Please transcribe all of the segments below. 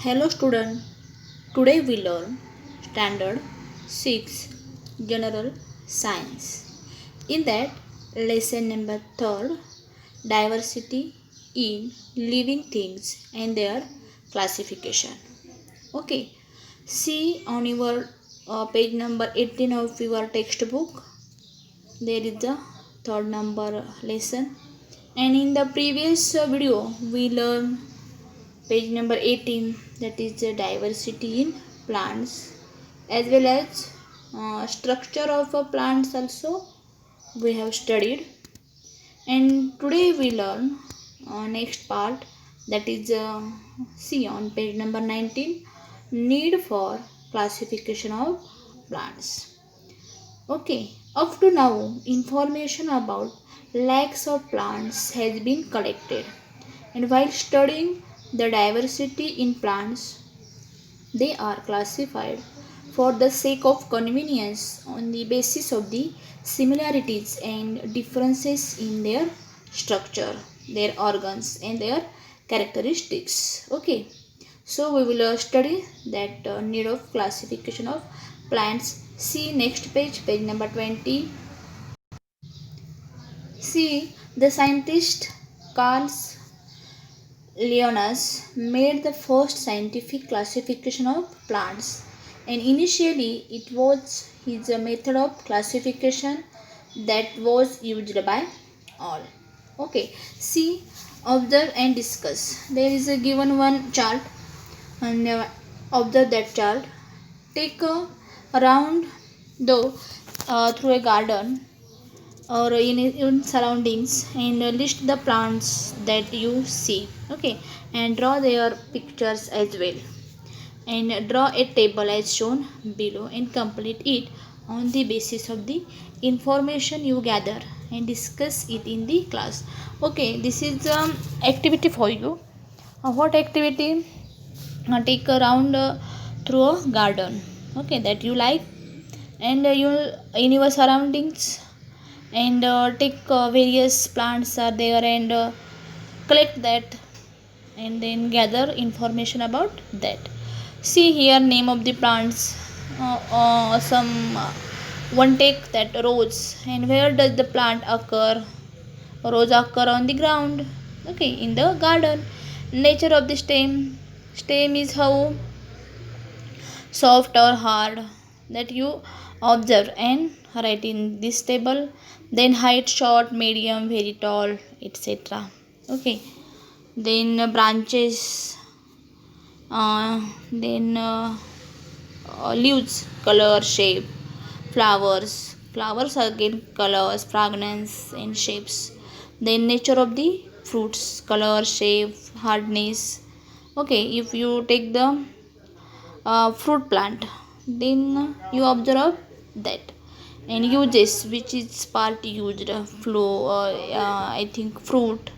Hello student, today we learn standard 6 general science. In that lesson number 3 diversity in living things and their classification. Okay, see on your page number 18 of your textbook, there is the third number lesson, and in the previous video we learned page number 18, that is the diversity in plants, as well as structure of plants also we have studied. And today we learn next part, that is see on page number 19, need for classification of plants. Okay, up to now information about lakhs of plants has been collected, and while studying the diversity in plants, they are classified for the sake of convenience on the basis of the similarities and differences in their structure, their organs, and their characteristics. Okay, so we will study that need of classification of plants. See next page, page number 20. See, the scientist Carl Linnaeus made the first scientific classification of plants, and initially it was his method of classification that was used by all. Okay, see, observe and discuss. There is a given one chart, and observe that chart. Take a round though through a garden or in surroundings, and list the plants that you see. Okay, and draw their pictures as well, and draw a table as shown below and complete it on the basis of the information you gather and discuss it in the class. Okay, this is activity for you. What activity? Take a round through a garden, okay, that you like, and you in your surroundings, and take various plants are there, and collect that, and then gather information about that. See here name of the plants, some one take that rose, and where does the plant occur? Rose occur on the ground, okay, in the garden. Nature of the stem is how soft or hard, that you observe and write in this table. Then height, short, medium, very tall, etc. Okay, then branches, then leaves, color, shape, flowers again, colors, fragrance, and shapes. Then nature of the fruits, color, shape, hardness. Okay, if you take the fruit plant, then you observe that. And uses, which is part used, flow, I think fruit,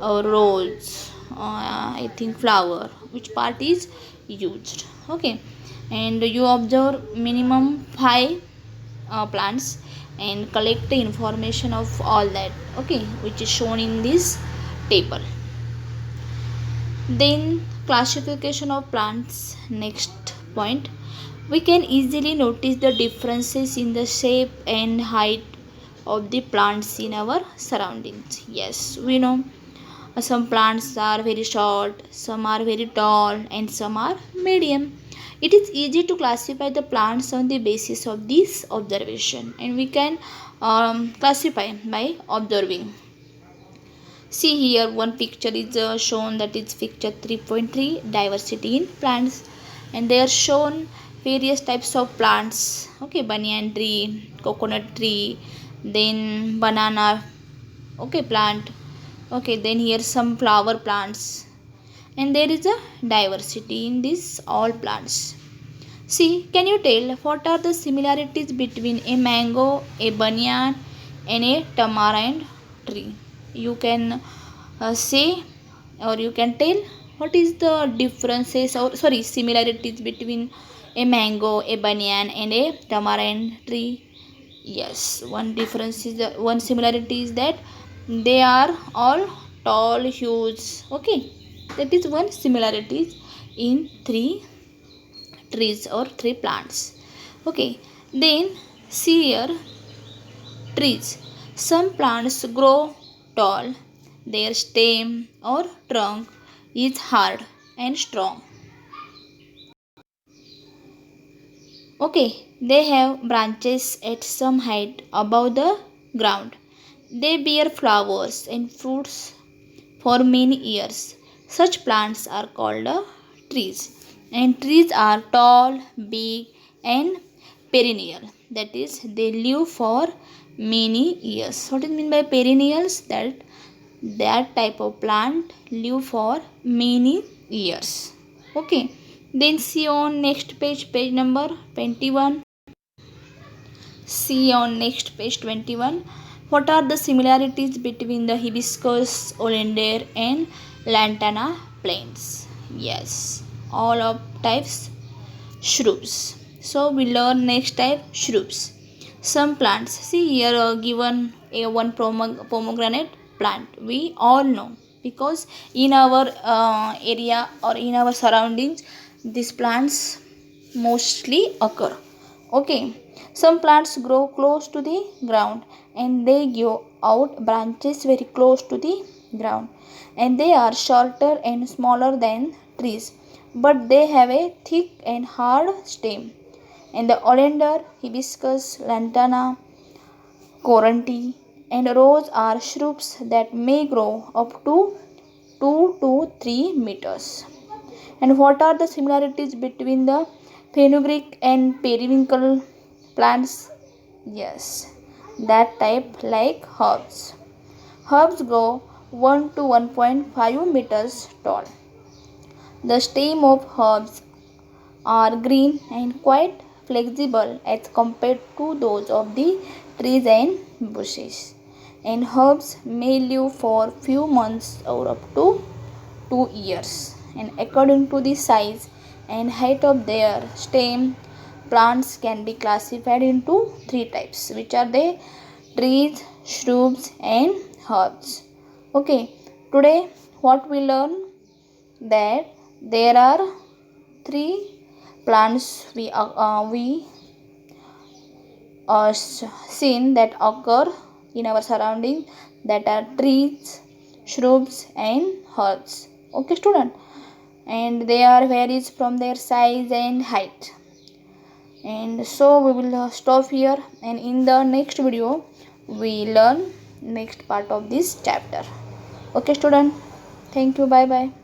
or rose, I think flower, which part is used. Okay, and you observe minimum 5 plants, and collect the information of all that, okay, which is shown in this table. Then classification of plants. Next point, we can easily notice the differences in the shape and height of the plants in our surroundings. Yes, we know some plants are very short, some are very tall, and some are medium. It is easy to classify the plants on the basis of this observation, and we can classify by observing. See here one picture is shown, that is picture 3.3, diversity in plants, and they are shown various types of plants. Okay, banyan tree, coconut tree, then banana, okay, plant. Okay, then here some flower plants, and there is a diversity in these all plants. See, can you tell what are the similarities between a mango, a banyan, and a tamarind tree? You can say, or you can tell what is the differences, or sorry, similarities between a mango, a banyan, and a tamarind tree. Yes, one difference is one similarity is that they are all tall, huge. Okay, that is one similarity in three trees or three plants. Okay, then see here trees. Some plants grow tall, their stem or trunk is hard and strong. Okay, they have branches at some height above the ground. They bear flowers and fruits for many years. Such plants are called trees. And trees are tall, big, and perennial. That is, they live for many years. What is mean by perennials? That type of plant live for many years. Okay. Then see on next page, page number 21. See on next page 21. What are the similarities between the hibiscus, oleander and lantana plants? Yes, all of types shrubs. So we learn next type shrubs. Some plants. See here given a one pomegranate plant. We all know because in our area or in our surroundings these plants mostly occur. Okay, some plants grow close to the ground and they give out branches very close to the ground, and they are shorter and smaller than trees, but they have a thick and hard stem. And the oleander, hibiscus, lantana, coranti, and rose are shrubs that may grow up to 2 to 3 meters. And what are the similarities between the fenugreek and periwinkle plants? Yes, that type like herbs. Herbs grow 1 to 1.5 meters tall. The stem of herbs are green and quite flexible as compared to those of the trees and bushes. And herbs may live for few months or up to 2 years. And according to the size and height of their stem, plants can be classified into three types, which are the trees, shrubs and herbs. Okay, today what we learn that there are three plants we seen that occur in our surrounding, that are trees, shrubs and herbs. Okay student, and they are varies from their size and height. And so we will stop here, and in the next video we learn next part of this chapter. Okay student, thank you, bye bye.